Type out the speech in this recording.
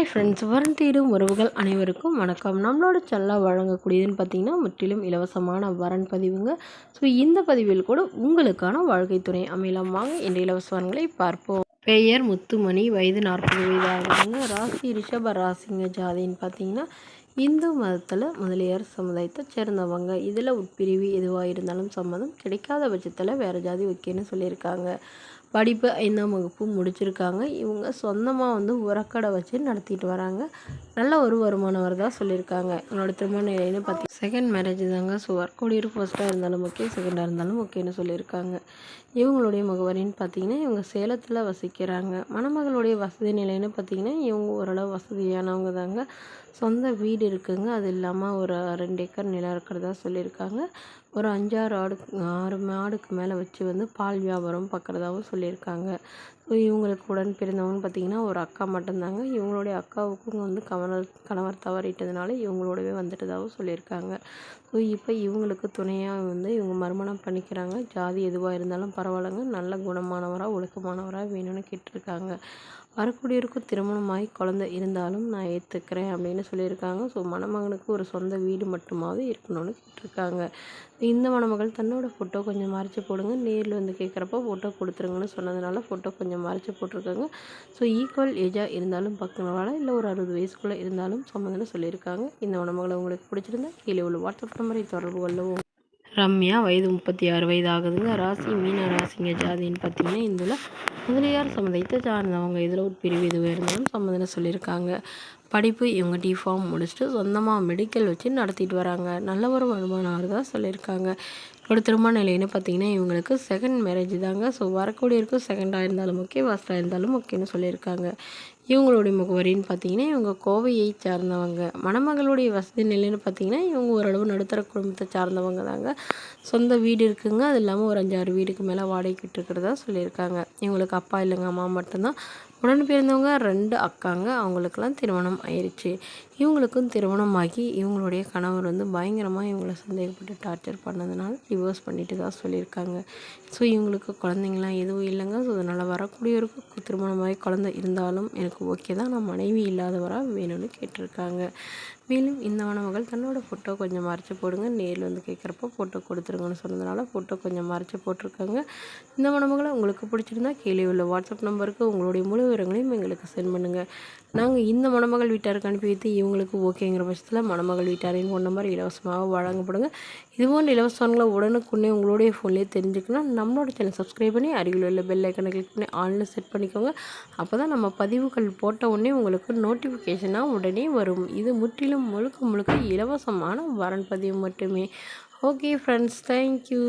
Friends, வரன் தேடும் உறவுகள் அனைவருக்கும் வணக்கம். நம்மளோட சேனலில் வழங்கக்கூடியதுன்னு பார்த்தீங்கன்னா முற்றிலும் இலவசமான வரன் பதிவுங்க. ஸோ இந்த பதிவில் கூட உங்களுக்கான வாழ்க்கை துணை அமையலாம். வாங்க இந்த இலவச வரன்களை பார்ப்போம். பெயர் முத்துமணி, வயது 40 வயது ஆகுதுங்க. ராசி ரிஷப ராசிங்க. ஜாதின்னு பார்த்தீங்கன்னா இந்து மதத்தில் முதலியார் சமுதாயத்தை சேர்ந்தவங்க. இதில் உட்பிரிவு எதுவாக இருந்தாலும் சம்மதம். கிடைக்காத பட்சத்தில் வேறு ஜாதி வைக்கணும்னு சொல்லியிருக்காங்க. படிப்பு 5ஆம் வகுப்பு முடிச்சிருக்காங்க. இவங்க சொந்தமாக உரக்கடை வச்சு நடத்திட்டு வராங்க. நல்ல ஒரு வருமானம் வரதா சொல்லியிருக்காங்க. என்னோட திருமண நிலைன்னு பார்த்தீங்கன்னா செகண்ட் மேரேஜ் தாங்க. ஸோ ஒர்க்கோட ஃபர்ஸ்ட்டாக இருந்தாலும் ஓகே, செகண்டாக இருந்தாலும் ஓகேன்னு சொல்லியிருக்காங்க. இவங்களுடைய முகவரின்னு பார்த்தீங்கன்னா இவங்க சேலத்தில் வசிக்கிறாங்க. மணமகளுடைய வசதி நிலைன்னு பார்த்தீங்கன்னா இவங்க ஓரளவு வசதியானவங்க தாங்க. சொந்த வீடு இருக்குங்க. அது இல்லாமல் ஒரு 2 ஏக்கர் நிலம் இருக்கிறதா சொல்லியிருக்காங்க. ஒரு 6 மாடுக்கு மேலே வச்சு பால் வியாபாரம் பார்க்குறதாகவும் சொல்லியிருக்காங்க. ஸோ இவங்களுக்கு உடன் பிறந்தவங்கன்னு பார்த்திங்கன்னா ஒரு அக்கா மட்டும்தாங்க. இவங்களுடைய அக்காவுக்கும் கணவர் தவறிட்டதுனால இவங்களோடவே வந்துட்டதாகவும் சொல்லியிருக்காங்க. ஸோ இப்போ இவங்களுக்கு துணையாக இவங்க மறுமணம் பண்ணிக்கிறாங்க. ஜாதி எதுவாக இருந்தாலும் பரவாயில்லைங்க, நல்ல குணமானவராக ஒழுக்கமானவராக வேணும்னு கேட்டிருக்காங்க. வரக்கூடியவருக்கும் திருமணமாகி குழந்தை இருந்தாலும் நான் ஏற்றுக்கிறேன் அப்படின்னு சொல்லியிருக்காங்க. ஸோ மணமகனுக்கு ஒரு சொந்த வீடு மட்டுமாவது இருக்கணும்னு கேட்டிருக்காங்க. இந்த மணமகள் தன்னோட ஃபோட்டோ கொஞ்சம் மறைச்சி போடுங்க, நேரில் கேட்குறப்ப ஃபோட்டோ கொடுத்துருங்கன்னு சொன்னதுனால ஃபோட்டோ கொஞ்சம் மறைச்சி போட்டிருக்காங்க. ஸோ ஈக்குவல் ஏஜாக இருந்தாலும் பக்கவால இல்லை ஒரு 60 வயசுக்குள்ளே இருந்தாலும் சம்மந்தம்னு சொல்லியிருக்காங்க. இந்த மணமகளை உங்களுக்கு பிடிச்சிருந்தா கீழே உள்ள வாட்ஸ்அப் நம்பரை தொடர்பு கொள்ளவும். ரம்யா, வயது 36 வயது ஆகுதுங்க. ராசி மீன ராசிங்க. ஜாதின்னு பார்த்தீங்கன்னா இதில் முதலியார் சமுதாயத்தை சார்ந்தவங்க. இதில் உட்பிரிவு எதுவாக இருந்தாலும் சம்மந்தம்னு சொல்லியிருக்காங்க. படிப்பு இவங்க டிஃபார்ம் முடிச்சுட்டு சொந்தமாக மெடிக்கல் வச்சு நடத்திட்டு வராங்க. நல்ல ஒரு வருமானம் வரதா சொல்லியிருக்காங்க. ஒரு திருமண நிலைன்னு பார்த்தீங்கன்னா இவங்களுக்கு செகண்ட் மேரேஜ் தாங்க. ஸோ வரக்கூடியவருக்கும் செகண்டாக இருந்தாலும் ஓகே, ஃபஸ்ட்டாக இருந்தாலும் ஓகேன்னு சொல்லியிருக்காங்க. இவங்களுடைய முகவரின்னு பார்த்தீங்கன்னா இவங்க கோவையை சார்ந்தவங்க. மணமகளுடைய வசதி நிலைன்னு பார்த்தீங்கன்னா இவங்க ஓரளவு நடுத்தர குடும்பத்தை சார்ந்தவங்க தாங்க. சொந்த வீடு இருக்குங்க. அது இல்லாமல் ஒரு 5-6 வீடுக்கு மேலே வாடகைக்கு இருக்கிறதா சொல்லியிருக்காங்க. இவங்களுக்கு அப்பா இல்லைங்க, அம்மா மட்டும்தான். உடன் பிறந்தவங்க 2 அக்காங்க. அவங்களுக்கெல்லாம் திருமணம் ஆயிடுச்சு. இவங்களுக்கும் திருமணமாகி இவங்களுடைய கணவர் பயங்கரமாக இவங்கள சந்தேகப்பட்டு டார்ச்சர் பண்ணதுனால டிவோர்ஸ் பண்ணிட்டு தான் சொல்லியிருக்காங்க. ஸோ இவங்களுக்கு குழந்தைங்களாம் எதுவும் இல்லைங்க. ஸோ அதனால் வரக்கூடியவருக்கு திருமணமாகி குழந்தை இருந்தாலும் எனக்கு ஓகே தான், நான் மனைவி இல்லாதவராக வேணும்னு கேட்டிருக்காங்க. மேலும் இந்த மணமகள் தன்னோட ஃபோட்டோ கொஞ்சம் மறைச்சி போடுங்க, நேரில் கேட்குறப்போ ஃபோட்டோ கொடுத்துருங்கன்னு சொன்னதுனால ஃபோட்டோ கொஞ்சம் மறைச்சி போட்டிருக்காங்க. இந்த மணமகளை உங்களுக்கு பிடிச்சிருந்தா கீழே உள்ள வாட்ஸ்அப் நம்பருக்கு உங்களுடைய முழு விவரங்களையும் எங்களுக்கு சென்ட் பண்ணுங்கள். நாங்கள் இந்த மணமகள் வீட்டாருக்கு அனுப்பி வைத்து இவங்களுக்கு ஓகேங்கிற பட்சத்தில் மணமகள் வீட்டாரின் ஃபோன் நம்பர் இலவசமாக வழங்கப்படுங்க. இதுபோன்ற இலவசங்களை உடனுக்குன்னே உங்களுடைய ஃபோன்லேயே தெரிஞ்சுக்கணும். நம்மளோட சேனல் சப்ஸ்கிரைப் பண்ணி அருகில் உள்ள பெல் ஐக்கனை கிளிக் பண்ணி ஆன்ல செட் பண்ணிக்கோங்க. அப்போ தான் நம்ம பதிவுகள் போட்ட உடனே உங்களுக்கு நோட்டிஃபிகேஷனாக உடனே வரும். இது முற்றிலும் முழுக்க இலவசமான வரன் பதிவு மட்டுமே. Okay friends, thank you.